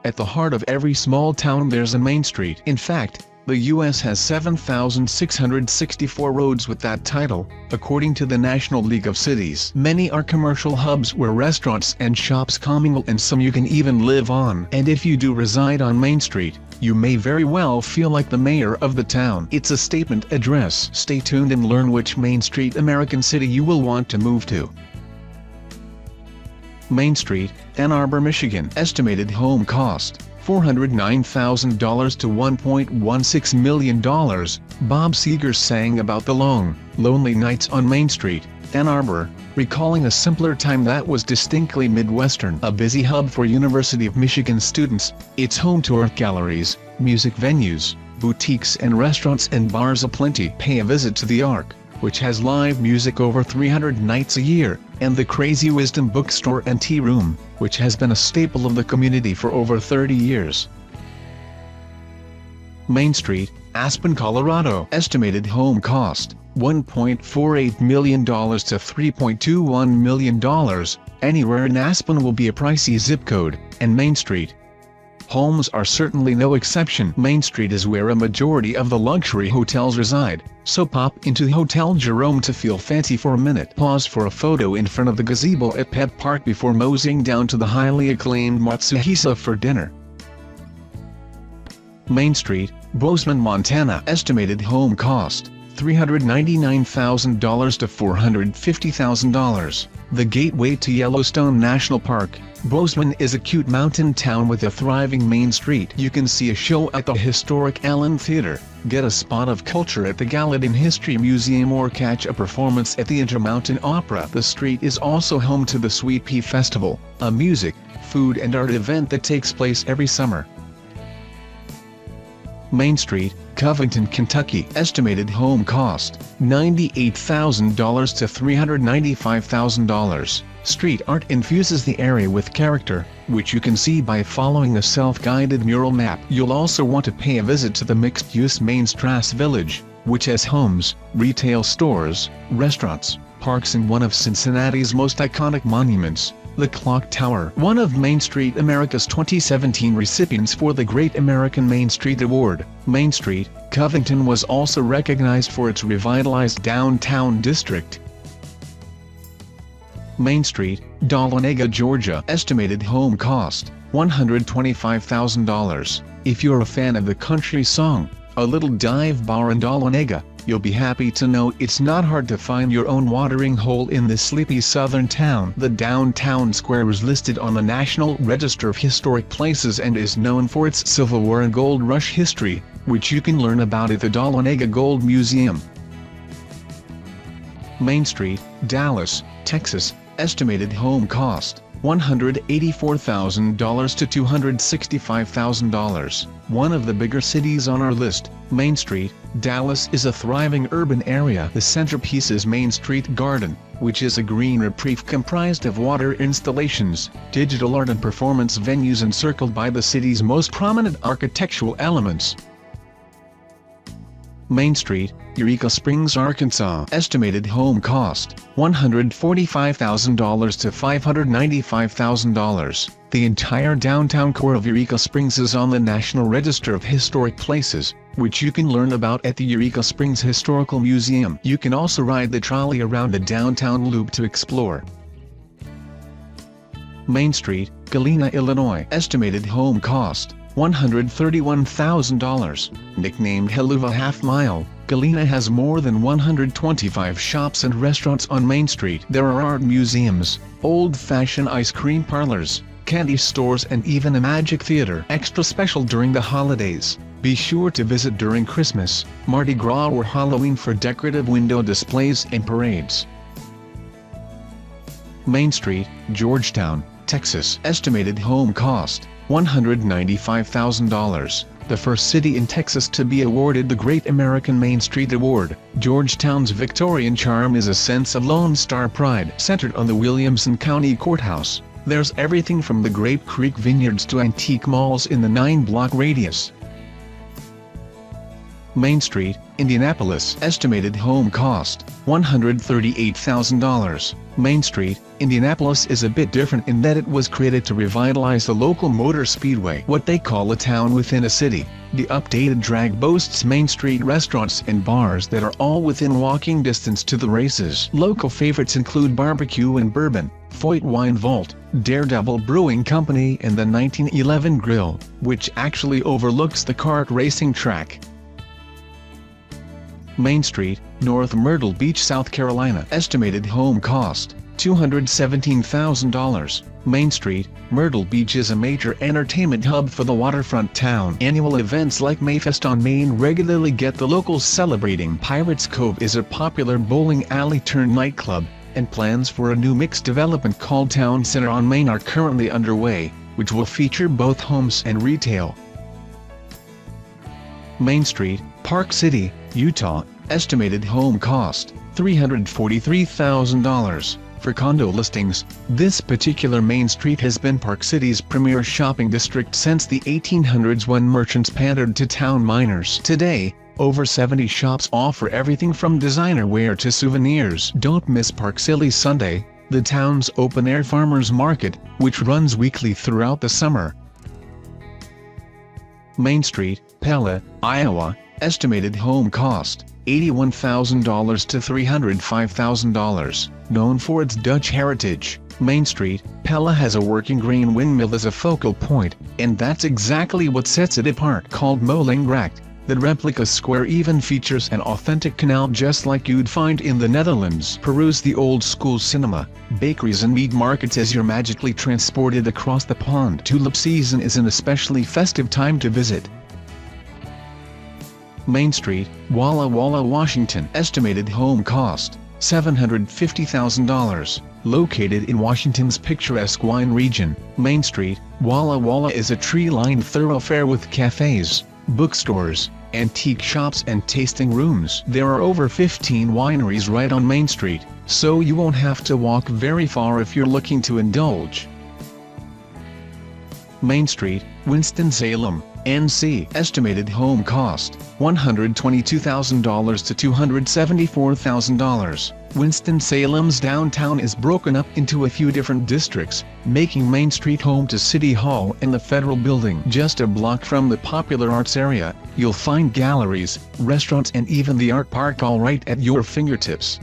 At the heart of every small town there's a main street. In fact, the U.S. has 7,664 roads with that title, according to the National League of Cities. Many are commercial hubs where restaurants and shops commingle, and some you can even live on. And if you do reside on Main Street, you may very well feel like the mayor of the town. It's a statement address. Stay tuned and learn which Main Street American city you will want to move to. Main Street, Ann Arbor, Michigan. Estimated home cost, $409,000 to $1.16 million. Bob Seger sang about the long, lonely nights on Main Street, Ann Arbor, recalling a simpler time that was distinctly Midwestern. A busy hub for University of Michigan students, it's home to art galleries, music venues, boutiques and restaurants and bars aplenty. Pay a visit to the Arc, which has live music over 300 nights a year, and the Crazy Wisdom bookstore and tea room, which has been a staple of the community for over 30 years. Main Street, Aspen, Colorado. Estimated home cost, $1.48 million to $3.21 million. Anywhere in Aspen will be a pricey zip code, and Main Street homes are certainly no exception. Main Street is where a majority of the luxury hotels reside, so pop into Hotel Jerome to feel fancy for a minute. Pause for a photo in front of the gazebo at Pet Park before moseying down to the highly acclaimed Matsuhisa for dinner. Main Street, Bozeman, Montana. Estimated home cost, $399,000 to $450,000. The gateway to Yellowstone National Park, Bozeman is a cute mountain town with a thriving Main Street. You can see a show at the historic Allen Theater, get a spot of culture at the Gallatin History Museum, or catch a performance at the Intermountain Opera. The street is also home to the Sweet Pea Festival, a music, food and art event that takes place every summer. Main Street, Covington, Kentucky. Estimated home cost, $98,000 to $395,000. Street art infuses the area with character, which you can see by following a self-guided mural map. You'll also want to pay a visit to the mixed-use Main Strasse Village, which has homes, retail stores, restaurants, parks and one of Cincinnati's most iconic monuments, the Clock Tower. One of Main Street America's 2017 recipients for the Great American Main Street Award, Main Street, Covington was also recognized for its revitalized downtown district. Main Street, Dahlonega, Georgia. Estimated home cost, $125,000. If you're a fan of the country song, A Little Dive Bar in Dahlonega, you'll be happy to know it's not hard to find your own watering hole in this sleepy southern town. The downtown square is listed on the National Register of Historic Places and is known for its Civil War and Gold Rush history, which you can learn about at the Dahlonega Gold Museum. Main Street, Dallas, Texas. Estimated home cost, $184,000 to $265,000. One of the bigger cities on our list, Main Street, Dallas is a thriving urban area. The centerpiece is Main Street Garden, which is a green reprieve comprised of water installations, digital art and performance venues encircled by the city's most prominent architectural elements. Main Street, Eureka Springs, Arkansas. Estimated home cost, $145,000 to $595,000. The entire downtown core of Eureka Springs is on the National Register of Historic Places, which you can learn about at the Eureka Springs Historical Museum. You can also ride the trolley around the downtown loop to explore. Main Street, Galena, Illinois. Estimated home cost, $131,000. Nicknamed Helluva Half Mile, Galena has more than 125 shops and restaurants on Main Street. There are art museums, old-fashioned ice cream parlors, candy stores and even a magic theater. Extra special during the holidays, be sure to visit during Christmas, Mardi Gras or Halloween for decorative window displays and parades. Main Street, Georgetown, Texas. Estimated home cost, $195,000. the first city in Texas to be awarded the Great American Main Street Award. Georgetown's Victorian charm is a sense of Lone Star pride centered on the Williamson County Courthouse. There's everything from the Grape Creek Vineyards to antique malls in the 9-block radius. Main Street, Indianapolis. Estimated home cost, $138,000. Main Street, Indianapolis is a bit different in that it was created to revitalize the local motor speedway, what they call a town within a city. The updated drag boasts Main Street restaurants and bars that are all within walking distance to the races. Local favorites include Barbecue and Bourbon, Foyt Wine Vault, Daredevil Brewing Company and the 1911 Grill, which actually overlooks the kart racing track. Main Street, North Myrtle Beach, South Carolina. Estimated home cost, $217,000. Main Street, Myrtle Beach is a major entertainment hub for the waterfront town. Annual events like Mayfest on Main regularly get the locals celebrating. Pirates Cove is a popular bowling alley turned nightclub, and plans for a new mixed development called Town Center on Main are currently underway, which will feature both homes and retail. Main Street, Park City, Utah. Estimated home cost, $343,000. For condo listings, this particular Main Street has been Park City's premier shopping district since the 1800s when merchants pandered to town miners. Today, over 70 shops offer everything from designer wear to souvenirs. Don't miss Park City Sunday, the town's open-air farmers market, which runs weekly throughout the summer. Main Street, Pella, Iowa. Estimated home cost, $81,000 to $305,000. Known for its Dutch heritage, Main Street, Pella has a working grain windmill as a focal point, and that's exactly what sets it apart. Called Molengracht, the replica square even features an authentic canal just like you'd find in the Netherlands. Peruse the old-school cinema, bakeries and meat markets as you're magically transported across the pond. Tulip season is an especially festive time to visit. Main Street, Walla Walla, Washington. Estimated home cost, $750,000. Located in Washington's picturesque wine region, Main Street, Walla Walla is a tree-lined thoroughfare with cafes, bookstores, antique shops and tasting rooms. There are over 15 wineries right on Main Street, so you won't have to walk very far if you're looking to indulge. Main Street, Winston-Salem, NC. Estimated home cost, $122,000 to $274,000. Winston-Salem's downtown is broken up into a few different districts, making Main Street home to City Hall and the Federal Building. Just a block from the popular arts area, you'll find galleries, restaurants and even the art park all right at your fingertips.